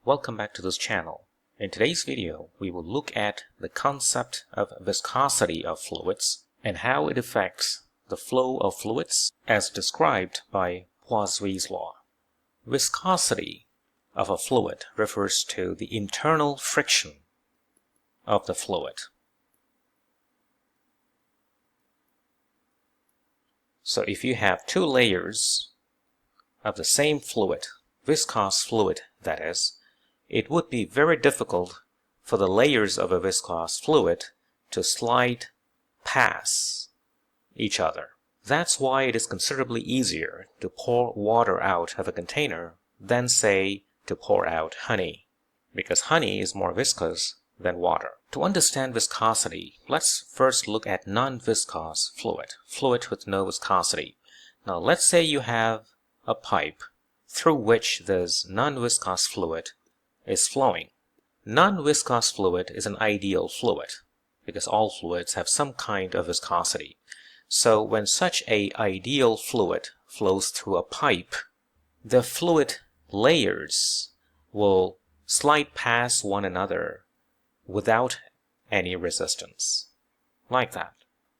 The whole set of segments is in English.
Welcome back to this channel. In today's video, we will look at the concept of viscosity of fluids and how it affects the flow of fluids as described by Poiseuille's law. Viscosity of a fluid refers to the internal friction of the fluid. So if you have two layers of the same fluid, viscous fluid that is, it would be very difficult for the layers of a viscous fluid to slide past each other. That's why it is considerably easier to pour water out of a container than, say, to pour out honey, because honey is more viscous than water. To understand viscosity, let's first look at non-viscous fluid with no viscosity. Now let's say you have a pipe through which this non-viscous fluid is flowing. Non-viscous fluid is an ideal fluid because all fluids have some kind of viscosity. So when such an ideal fluid flows through a pipe, the fluid layers will slide past one another without any resistance, like that.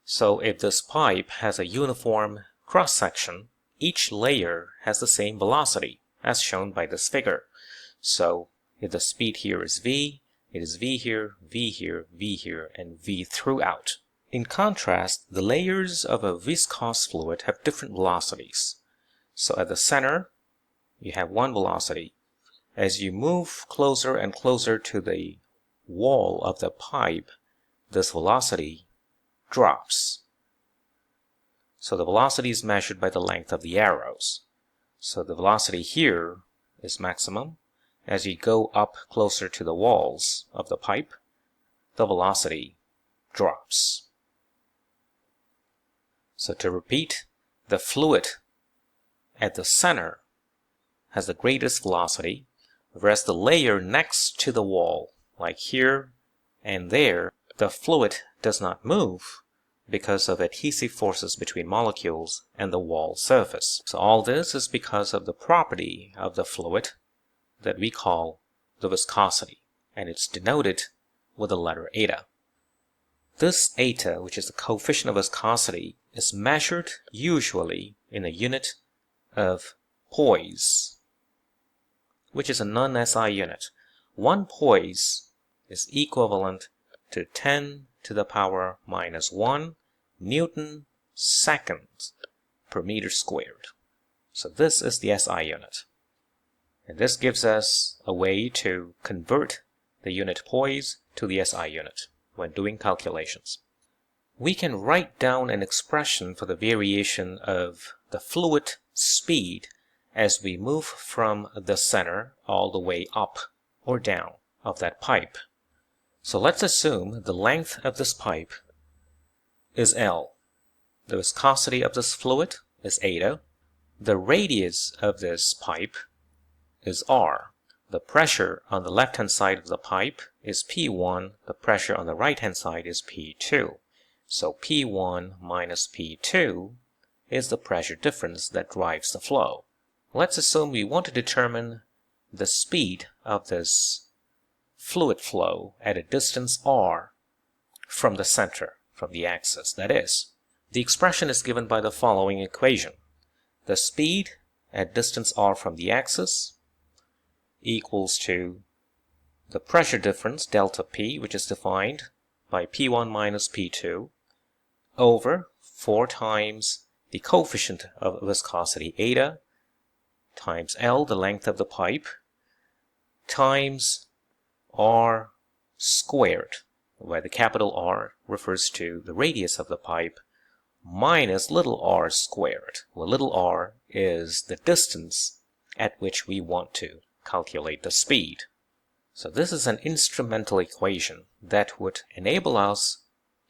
So if this pipe has a uniform cross-section, each layer has the same velocity, as shown by this figure. So if the speed here is v, it is v here, v here, v here, and v throughout. In contrast, the layers of a viscous fluid have different velocities. So at the center, you have one velocity. As you move closer and closer to the wall of the pipe, this velocity drops. So the velocity is measured by the length of the arrows. So the velocity here is maximum. As you go up closer to the walls of the pipe, the velocity drops. So to repeat, the fluid at the center has the greatest velocity, whereas the layer next to the wall, like here and there, the fluid does not move because of adhesive forces between molecules and the wall surface. So all this is because of the property of the fluid that we call the viscosity, and it's denoted with the letter eta. This eta, which is the coefficient of viscosity, is measured usually in a unit of poise, which is a non-SI unit. 1 poise is equivalent to 10 to the power minus 1 Newton seconds per meter squared. So this is the SI unit. And this gives us a way to convert the unit poise to the SI unit when doing calculations. We can write down an expression for the variation of the fluid speed as we move from the center all the way up or down of that pipe. So let's assume the length of this pipe is L. The viscosity of this fluid is eta. The radius of this pipe is R. The pressure on the left-hand side of the pipe is P1. The pressure on the right-hand side is P2. So P1 minus P2 is the pressure difference that drives the flow. Let's assume we want to determine the speed of this fluid flow at a distance r from the center, from the axis, that is. The expression is given by the following equation. The speed at distance r from the axis equals to the pressure difference, delta P, which is defined by P1 minus P2, over 4 times the coefficient of viscosity eta, times L, the length of the pipe, times R squared, where the capital R refers to the radius of the pipe, minus little r squared, where little r is the distance at which we want to calculate the speed. So this is an instrumental equation that would enable us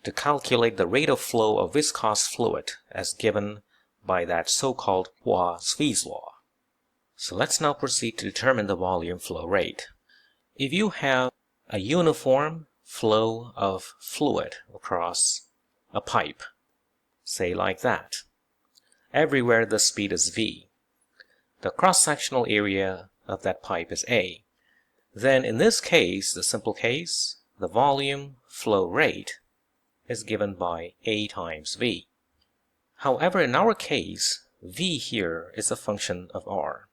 to calculate the rate of flow of viscous fluid as given by that so-called Poiseuille's law. So let's now proceed to determine the volume flow rate. If you have a uniform flow of fluid across a pipe, say like that, everywhere the speed is v, the cross-sectional area of that pipe is A. Then in this case, the simple case, the volume flow rate is given by A times V. However, in our case, V here is a function of R.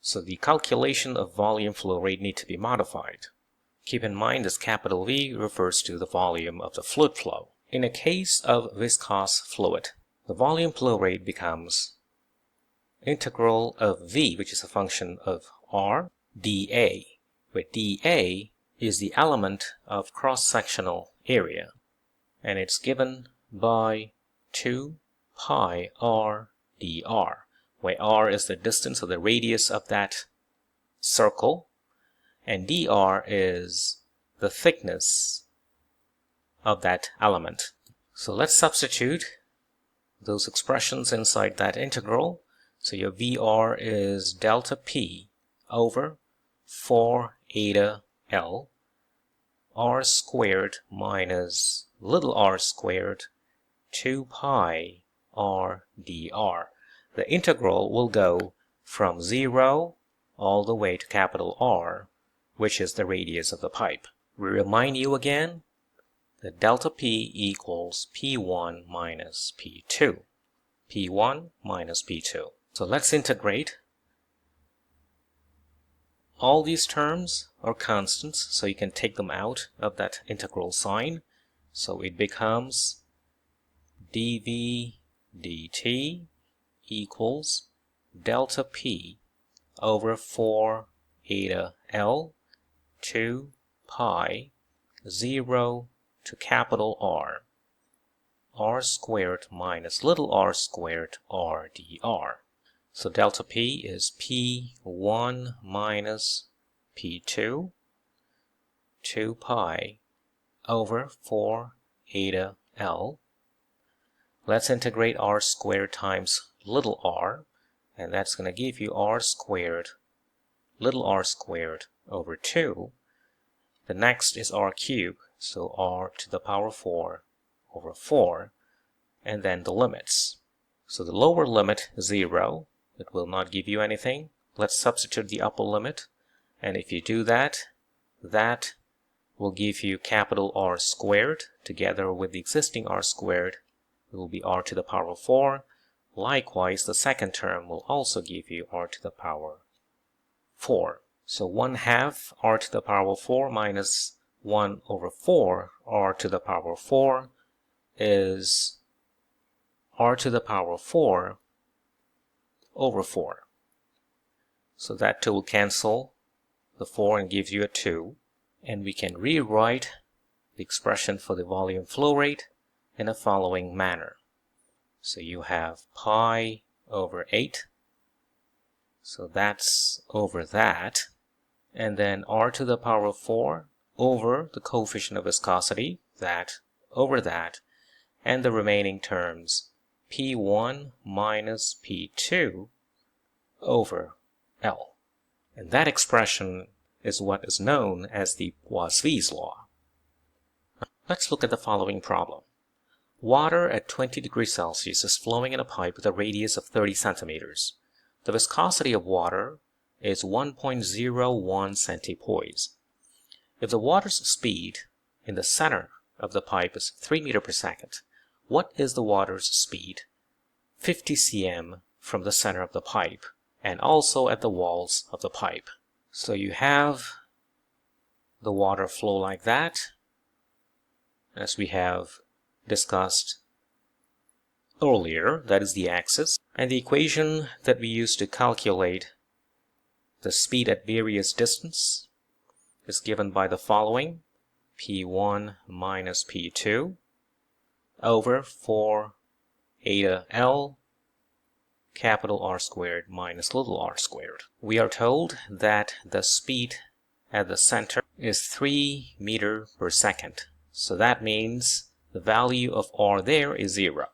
So the calculation of volume flow rate need to be modified. Keep in mind this capital V refers to the volume of the fluid flow. In a case of viscous fluid, the volume flow rate becomes integral of V, which is a function of R, dA, where dA is the element of cross-sectional area, and it's given by 2 pi r dr, where r is the distance or the radius of that circle, and dr is the thickness of that element. So let's substitute those expressions inside that integral. So your Vr is delta P over 4 eta L r squared minus little r squared 2 pi r dr. The integral will go from 0 all the way to capital R, which is the radius of the pipe. We remind you again that delta P equals P1 minus P2. P1 minus P2. So let's integrate. All these terms are constants, so you can take them out of that integral sign. So it becomes dV dt equals delta P over 4 eta L 2 pi 0 to capital R, r squared minus little r squared r dr. So delta P is P1 minus P2, 2 pi over 4 eta L. Let's integrate r squared times little r, and that's going to give you r squared, little r squared over 2. The next is r cubed, so r to the power 4 over 4, and then the limits. So the lower limit is 0. It will not give you anything. Let's substitute the upper limit, and if you do that, that will give you capital R squared together with the existing r squared. It will be r to the power 4. Likewise, the second term will also give you r to the power 4. So 1/2 r to the power 4 minus 1 over 4 r to the power 4 is r to the power 4 over 4. So that 2 will cancel the 4 and gives you a 2. And we can rewrite the expression for the volume flow rate in the following manner. So you have pi over 8. So that's over that. And then r to the power 4 over the coefficient of viscosity, that over that, and the remaining terms P1 minus P2 over L. And that expression is what is known as the Poiseuille's law. Let's look at the following problem. Water at 20 degrees Celsius is flowing in a pipe with a radius of 30 centimeters. The viscosity of water is 1.01 centipoise. If the water's speed in the center of the pipe is 3 meters per second, what is the water's speed 50 cm from the center of the pipe and also at the walls of the pipe? So you have the water flow like that, as we have discussed earlier. That is the axis, and the equation that we use to calculate the speed at various distance is given by the following: P1 minus P2 over 4 eta L capital R squared minus little r squared. We are told that the speed at the center is 3 meters per second. So that means the value of r there is 0.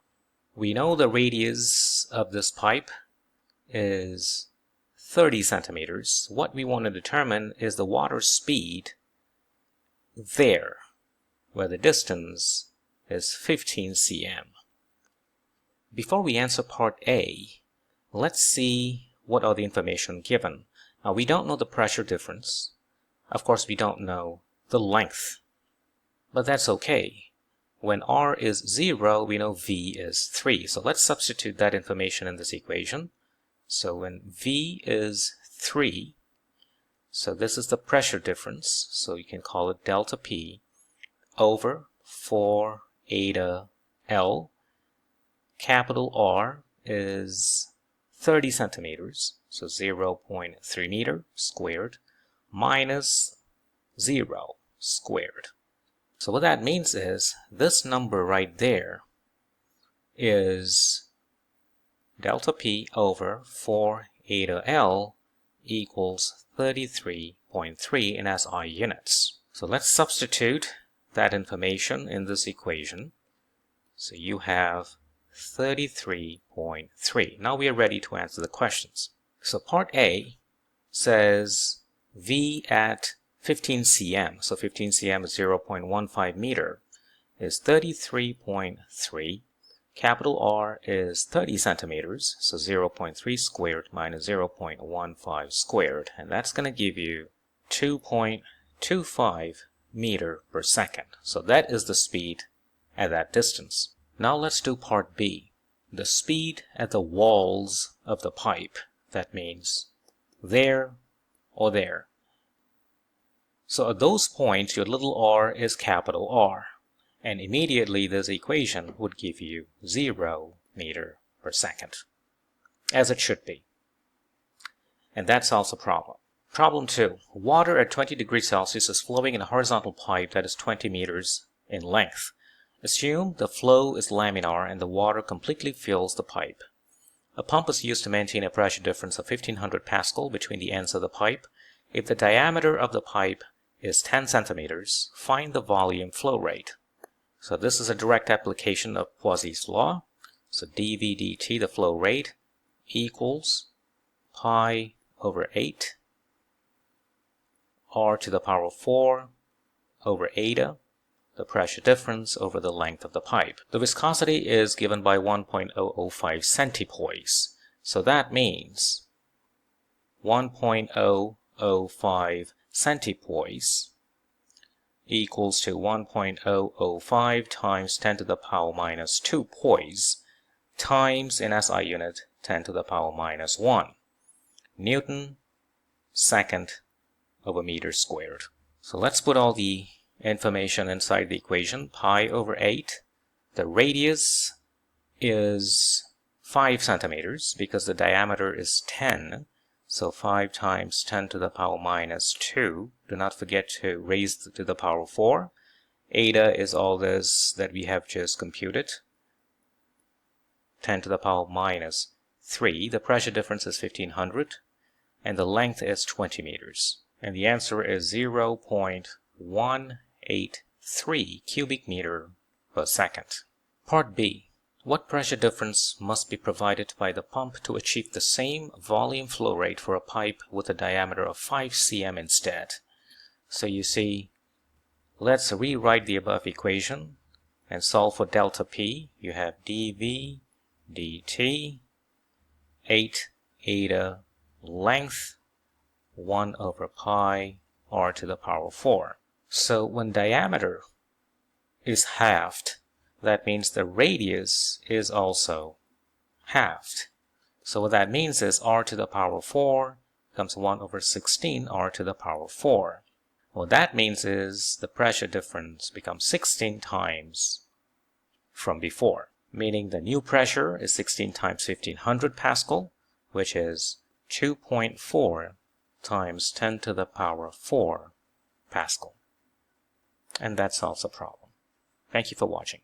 We know the radius of this pipe is 30 centimeters. What we want to determine is the water speed there, where the distance is 15 cm. Before we answer part A, let's see what are the information given. We don't know the pressure difference. Of course, we don't know the length, but that's okay. When r is 0, we know v is 3. So let's substitute that information in this equation. So when v is 3, so this is the pressure difference, so you can call it delta P over 4 eta L. Capital R is 30 centimeters, so 0.3 meter squared, minus 0 squared. So what that means is this number right there is delta P over 4 eta L equals 33.3 in SI units. So let's substitute that information in this equation. So you have 33.3. Now we are ready to answer the questions. So part A says V at 15 cm, so 15 cm is 0.15 meter, is 33.3. Capital R is 30 centimeters, so 0.3 squared minus 0.15 squared, and that's going to give you 2.25 meter per second. So that is the speed at that distance. Now let's do part B, the speed at the walls of the pipe. That means there or there. So at those points, your little r is capital R. And immediately this equation would give you 0 meter per second, as it should be. And that solves the problem. Problem 2. Water at 20 degrees Celsius is flowing in a horizontal pipe that is 20 meters in length. Assume the flow is laminar and the water completely fills the pipe. A pump is used to maintain a pressure difference of 1500 Pascal between the ends of the pipe. If the diameter of the pipe is 10 centimeters, find the volume flow rate. So this is a direct application of Poiseuille's law. So dV dt, the flow rate, equals pi over 8 r to the power of 4 over eta, the pressure difference over the length of the pipe. The viscosity is given by 1.005 centipoise. So that means 1.005 centipoise equals to 1.005 times 10 to the power minus 2 poise times, in SI unit, 10 to the power minus 1 Newton second over meter squared. So let's put all the information inside the equation. Pi over 8. The radius is 5 centimeters because the diameter is 10. So 5 times 10 to the power minus 2. Do not forget to raise to the power 4. Eta is all this that we have just computed. 10 to the power minus 3. The pressure difference is 1500. And the length is 20 meters. And the answer is 0.183 cubic meter per second. Part B. What pressure difference must be provided by the pump to achieve the same volume flow rate for a pipe with a diameter of 5 cm instead? So you see, let's rewrite the above equation and solve for delta P. You have dV dt, 8 eta length, 1 over pi r to the power 4. So when diameter is halved, that means the radius is also halved. So what that means is r to the power 4 becomes 1 over 16 r to the power 4. What that means is the pressure difference becomes 16 times from before, meaning the new pressure is 16 times 1500 Pascal, which is 2.4 times 10 to the power 4 Pascal. And that solves the problem. Thank you for watching.